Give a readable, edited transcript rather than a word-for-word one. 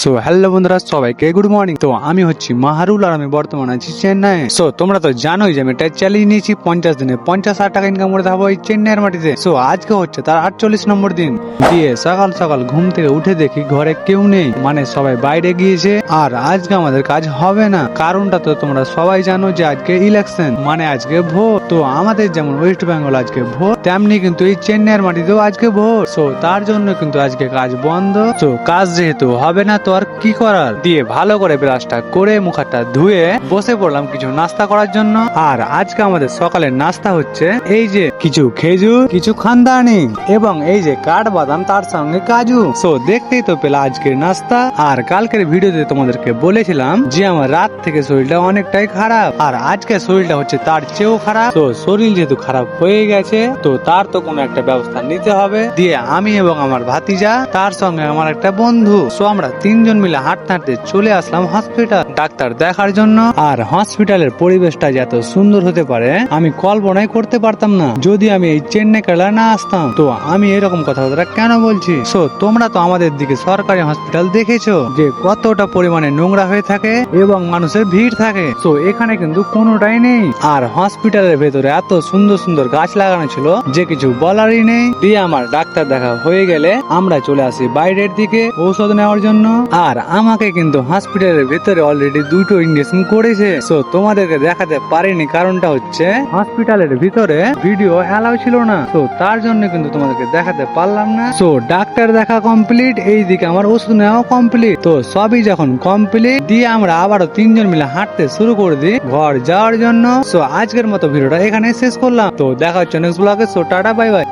So hello বন্ধুরা, সবাইকে good morning. তো আমি হচ্ছি মাহারুল আর আমি বর্তমানে আছি চেন্নাই। সো তোমরা তো জানোই যে আমি একটা চ্যালেঞ্জ নিয়েছি 50 দিনে 50,000 টাকা ইনকাম করে দেখাবো এই চেন্নাইয়ের মাটিতে। সো আজকে হচ্ছে তার 48 নম্বর দিন। দিয়ে সকাল সকাল ঘুম থেকে উঠে দেখি ঘরে কেউ নেই, মানে সবাই বাইরে গিয়েছে। আর আজকে আমাদের কাজ হবে না, কারণটা তো তোমরা সবাই জানো যে আজকে ইলেকশন, মানে আজকে ভোট। তো আমাদের যেমন ওয়েস্ট বেঙ্গল আজকে ভোট, তেমনি কিন্তু এই চেন্নাইয়ের মাটিতেও আজকে ভোট। সো তার জন্য কিন্তু আজকে কাজ বন্ধ। তো কাজ যেহেতু হবে না, তো আর কি করার, দিয়ে ভালো করে ব্রাশটা করে মুখটা ধুয়ে বসে পড়লাম কিছু নাস্তা করার জন্য। আর আজকে আমাদের সকালের নাস্তা হচ্ছে এই যে কিছু খেজুর, কিছু খানদানি এবং এই যে কাঠবাদাম, তার সঙ্গে কাজু। সো দেখতেই তো পেলা আজকের নাস্তা। আর কালকের ভিডিওতে তোমাদেরকে বলেছিলাম যে আমার রাত থেকে শরীরটা অনেকটাই খারাপ, আর আজকে শরীরটা হচ্ছে তার চেয়েও খারাপ। তো শরীর যেহেতু খারাপ হয়ে গেছে, তো তার তো কোনো একটা ব্যবস্থা নিতে হবে। দিয়ে আমি এবং আমার ভাতিজা, তার সঙ্গে আমার একটা বন্ধু, সো আমরা তিনজন মিলে হাঁটতে হাঁটতে চলে আসলাম হসপিটাল ডাক্তার দেখার জন্য। আর হসপিটালের পরিবেশটা যে এত সুন্দর হতে পারে আমি কল্পনাই করতে পারতাম না যদি আমি এই চেন্নাই কেরালা না আসতাম। তো আমি এরকম কথাবার্তা কেন বলছি? সো তোমরা তো আমাদের দিকে সরকারি হসপিটাল দেখেছো যে কতটা পরিমাণে নোংরা হয়ে থাকে এবং মানুষের ভিড় থাকে। সো এখানে কিন্তু কোনোটাই নেই। আর হসপিটালের ভেতরে এত সুন্দর সুন্দর গাছ লাগানো ছিল যে কিছু বলারই নেই। দিয়ে আমার ডাক্তার দেখা হয়ে গেলে আমরা চলে আসি বাইরের দিকে ঔষধ নেওয়ার জন্য। আর আমাকে কিন্তু হসপিটালের ভেতরে অলরেডি দুটো ইঞ্জেকশন করেছে। সো তোমাদেরকে দেখাতে পারিনি, কারণটা হচ্ছে হসপিটালের ভিতরে ভিডিও অ্যালাউ ছিল না। সো তার জন্য কিন্তু তোমাদেরকে দেখাতে পারলাম না। সো ডাক্তার দেখা কমপ্লিট, এইদিকে আমার ওষুধ নেওয়া কমপ্লিট। তো সবই যখন কমপ্লিট, দিয়ে আমরা আবারও তিনজন মিলে হাঁটতে শুরু করে দিই ঘর যাওয়ার জন্য। সো আজকের মতো ভিডিওটা এখানে শেষ করলাম। তো দেখা হচ্ছে নেক্সট ব্লগে। So tata, bye bye.